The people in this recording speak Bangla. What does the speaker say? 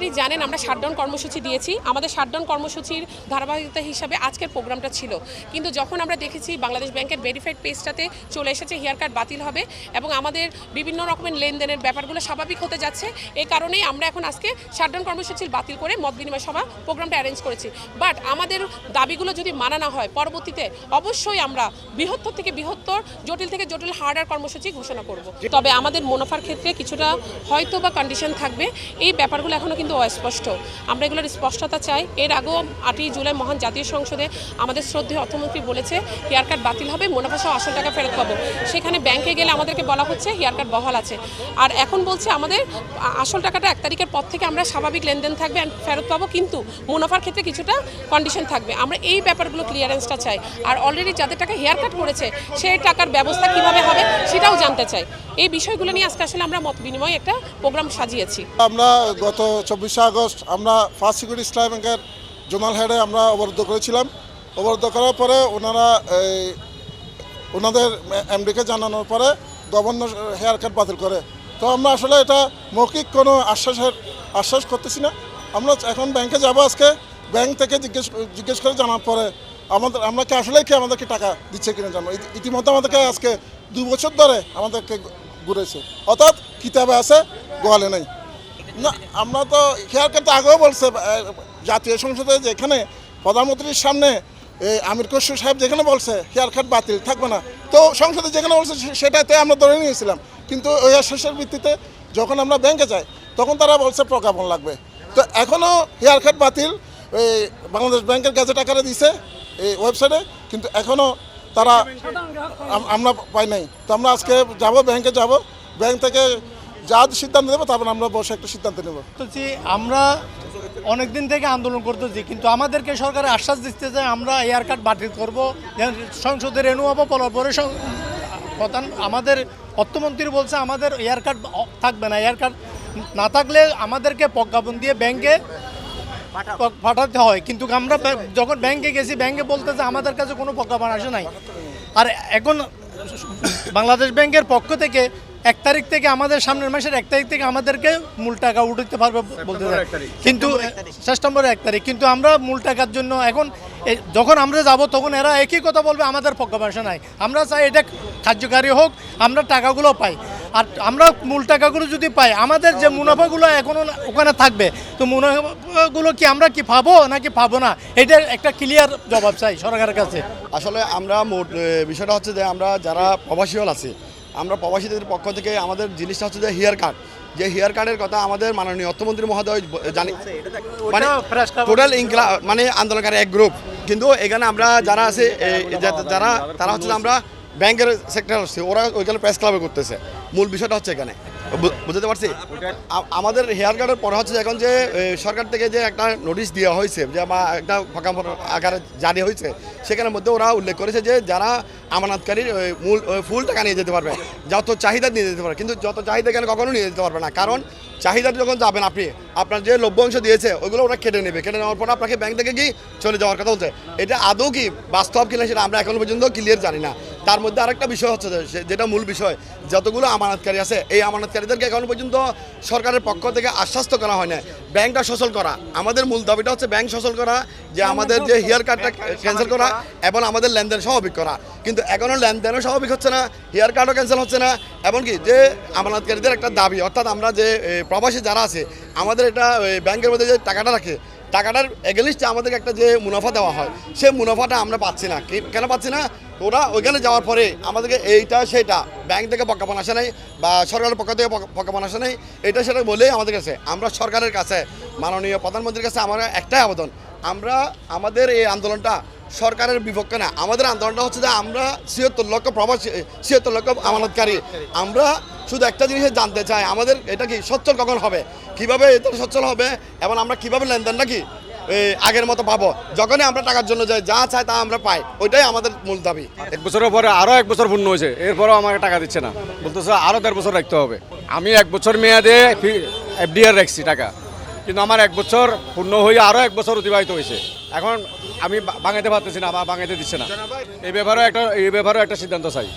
অলরেডি জানেন আমরা শাটডাউন কর্মসূচি দিয়েছি। আমাদের শাটডাউন কর্মসূচির ধারাবাহিকতা হিসাবে আজকের প্রোগ্রামটা ছিল, কিন্তু যখন আমরা দেখেছি বাংলাদেশ ব্যাংকের ভেরিফাইড পেজটাতে চলে এসেছে হেয়ার কাট বাতিল হবে এবং আমাদের বিভিন্ন রকমের লেনদেনের ব্যাপারগুলো স্বাভাবিক হতে যাচ্ছে, এই কারণেই আমরা এখন আজকে শাটডাউন কর্মসূচি বাতিল করে মত বিনিময় সভা প্রোগ্রামটা অ্যারেঞ্জ করেছি। বাট আমাদের দাবিগুলো যদি মানা না হয় পরবর্তীতে অবশ্যই আমরা বৃহত্তর থেকে বৃহত্তর, জটিল থেকে জটিল হার্ডার কর্মসূচি ঘোষণা করব। তবে আমাদের মুনাফার ক্ষেত্রে কিছুটা হয়তো বা কন্ডিশন থাকবে, এই ব্যাপারগুলো এখনও কিন্তু অস্পষ্ট। আমরা এগুলোর স্পষ্টতা চাই। এর আগেও 8ই জুলাই মহান জাতীয় সংসদে আমাদের শ্রদ্ধেয় অর্থমন্ত্রী বলেছে হেয়ার কাট বাতিল হবে, মুনাফা সহ আসল টাকা ফেরত পাবো। সেখানে ব্যাংকে গেলে আমাদেরকে বলা হচ্ছে হেয়ার কাট বহাল আছে, আর এখন বলছে আমাদের আসল টাকাটা 1 তারিখের পর থেকে আমরা স্বাভাবিক লেনদেন থাকবে ফেরত পাবো, কিন্তু মুনাফার ক্ষেত্রে কিছুটা কন্ডিশন থাকবে। আমরা এই ব্যাপারগুলো ক্লিয়ারেন্সটা চাই। আর অলরেডি যাদের টাকা হেয়ার কাট করেছে সেই টাকার ব্যবস্থা কিভাবে হবে সেটাও জানতে চাই। এই বিষয়গুলো নিয়ে আজকে আসলে আমরা মত বিনিময় একটা প্রোগ্রাম সাজিয়েছি। আমরা গত 24 আগস্ট আমরা ফার্স্ট সিকিউরিটি ইসলামী ব্যাংকের জোনাল হেডে আমরা অবরুদ্ধ করেছিলাম। অবরুদ্ধ করার পরে ওনাদের এমডিকে জানানোর পরে গভর্নর হেয়ার কাট বাতিল করে। তো আমরা আসলে এটা মৌখিক কোনো আশ্বাস করতেছি না। আমরা এখন ব্যাংকে যাব, আজকে ব্যাংক থেকে জিজ্ঞেস করে জানার পরে আমরা কি আসলে আমাদেরকে টাকা দিচ্ছে কিনা জানবো। ইতিমধ্যে আমাদেরকে আজকে 2 বছর ধরে আমাদেরকে ঘুরেছে, অর্থাৎ কিতাবে আছে গোয়ালে নেই। না, আমরা তো হেয়ার কাট আগেও বলছে জাতীয় সংসদে, যেখানে প্রধানমন্ত্রীর সামনে আমির খসরু সাহেব যেখানে বলছে হেয়ার কাট বাতিল থাকবে না, তো সংসদে যেখানে বলছে সেটাতে আমরা ধরে নিয়েছিলাম। কিন্তু ওই আশ্বাসের ভিত্তিতে যখন আমরা ব্যাংকে যাই তখন তারা বলছে প্রজ্ঞাপন লাগবে। তো এখনও হেয়ার কাট বাতিল বাংলাদেশ ব্যাংকের গ্যাজেট আকারে দিছে এই ওয়েবসাইটে, কিন্তু এখনও তারা আমরা পাই নাই। তো আমরা আজকে যাব, ব্যাংকে যাব, ব্যাংক থেকে যা সিদ্ধান্ত দেবো তারপর আমরা বসে একটা সিদ্ধান্ত নেব। আমরা অনেক দিন থেকে আন্দোলন করতেছি, কিন্তু আমাদেরকে সরকারের আশ্বাস দিচ্ছে যে আমরা হেয়ার কাট বাতিল করবো, সংসদে রেনু হবো, পরে প্রধান আমাদের অর্থমন্ত্রী বলছে আমাদের হেয়ার কাট থাকবে না। হেয়ার কাট না থাকলে আমাদেরকে প্রজ্ঞাপন দিয়ে ব্যাংকে পাঠাতে হয়, কিন্তু আমরা যখন ব্যাংকে গেছি ব্যাংকে বলতেছে আমাদের কাছে কোনো প্রজ্ঞাপন আসে নাই। আর এখন বাংলাদেশ ব্যাংকের পক্ষ থেকে 1 তারিখ থেকে আমাদের সামনের মাসের 1 তারিখ থেকে আমাদেরকে মূল টাকা উঠাতে পারবে বলতে চাই, কিন্তু সেপ্টেম্বরের 1 তারিখ। কিন্তু আমরা মূল টাকার জন্য এখন যখন আমরা যাব তখন এরা একই কথা বলবে আমাদের প্রজ্ঞাপন নাই। আমরা চাই এটা কার্যকারী হোক, আমরা টাকাগুলো পাই। আর আমরা মূল টাকাগুলো যদি পাই, আমাদের যে মুনাফাগুলো এখনও ওখানে থাকবে, তো মুনাফাগুলো কি আমরা কি পাবো নাকি পাবো না, এটার একটা ক্লিয়ার জবাব চাই সরকারের কাছে। আসলে আমরা বিষয়টা হচ্ছে যে আমরা যারা প্রবাসী হল আছি, আমরা প্রবাসীদের পক্ষ থেকে আমাদের জিনিসটা হচ্ছে যে হেয়ার কাট, যে হেয়ার কার্ডের কথা আমাদের মাননীয় অর্থমন্ত্রী মহোদয় জানি, মানে টোটাল মানে আন্দোলনকারী এক গ্রুপ। কিন্তু এখানে আমরা যারা আছে তারা হচ্ছে আমরা ব্যাংকের সেক্টর হচ্ছে, ওরা ওইখানে প্রেস ক্লাবে করতেছে। মূল বিষয়টা হচ্ছে এখানে বুঝতে পারছি আমাদের হেয়ার কার্ডের পরে হচ্ছে এখন যে সরকার থেকে যে একটা নোটিশ দেওয়া হয়েছে, যে বা একটা ফাঁকা আকারে জারি হয়েছে, সেখানের মধ্যে ওরা উল্লেখ করেছে যে যারা আমানতকারীর মূল ফুল টাকা নিয়ে যেতে পারবে, যত চাহিদা নিয়ে যেতে পারবে, কিন্তু যত চাহিদা এখানে কখনো নিয়ে যেতে পারবে না। কারণ চাহিদা যখন যাবেন আপনি, আপনার যে লভ্যাংশ দিয়েছে ওইগুলো ওরা কেটে নেবে, কেটে নেওয়ার পর আপনাকে ব্যাংক থেকে কি চলে যাওয়ার কথা বলছে। এটা আদৌ কি বাস্তব কিনা সেটা আমরা এখনো পর্যন্ত ক্লিয়ার জানি না। তার মধ্যে আরেকটা বিষয় হচ্ছে যেটা মূল বিষয়, যতগুলো আমানতকারী আছে এই আমানতকারীদেরকে এখনো পর্যন্ত সরকারের পক্ষ থেকে আশ্বস্ত করা হয় না ব্যাংকটা সচল করা। আমাদের মূল দাবিটা হচ্ছে ব্যাংক সচল করা, যে আমাদের যে হেয়ার কার্ডটা ক্যান্সেল করা এবং আমাদের লেনদেন স্বাভাবিক করা। কিন্তু এখনও লেনদেনও স্বাভাবিক হচ্ছে না, হেয়ার কার্ডও ক্যান্সেল হচ্ছে না। এমনকি যে আমানতকারীদের একটা দাবি, অর্থাৎ আমরা যে প্রবাসী যারা আছে আমাদের এটা ব্যাংকের মধ্যে যে টাকাটা রাখে, টাকাটার এগেনস্টে আমাদেরকে একটা যে মুনাফা দেওয়া হয়, সেই মুনাফাটা আমরা পাচ্ছি না। কেন পাচ্ছি না? ওরা ওইখানে যাওয়ার পরে আমাদেরকে এইটা সেটা ব্যাংক থেকে প্রজ্ঞাপন আসে নাই বা সরকারের পক্ষ থেকে প্রজ্ঞাপন আসে নাই, এটা সেটা বলেই আমাদের কাছে, আমরা সরকারের কাছে মাননীয় প্রধানমন্ত্রীর কাছে আমার একটাই আবেদন, আমরা আমাদের এই আন্দোলনটা সরকারের বিপক্ষে না। আমাদের আন্দোলনটা হচ্ছে যে আমরা 76 লক্ষ প্রবাসী, 76 লক্ষ আমানতকারী, আমরা শুধু একটা জিনিস জানতে চাই, আমাদের এটা কি সচ্ছল কখন হবে, কিভাবে এটা সচ্ছল হবে এবং আমরা কিভাবে লেনদেন নাকি আগের মতো পাবো। যখনই আমরা টাকার জন্য যাই, যা চাই তা আমরা পাই, ওইটাই আমাদের মূল দাবি। 1 বছরের পরে আরও 1 বছর পূর্ণ হয়েছে, এরপরও আমাকে টাকা দিচ্ছে না, বলতেছে আরও 1.5 বছর রাখতে হবে। আমি 1 বছর মেয়াদে এফডিআর রাখছি টাকা, কিন্তু আমার 1 বছর পূর্ণ হয়ে আরও 1 বছর অতিবাহিত হয়েছে। এখন আমি বাঙাইতে পারতেছি না, আমার বাঙাইতে দিচ্ছে না। এই ব্যাপারেও একটা সিদ্ধান্ত চাই।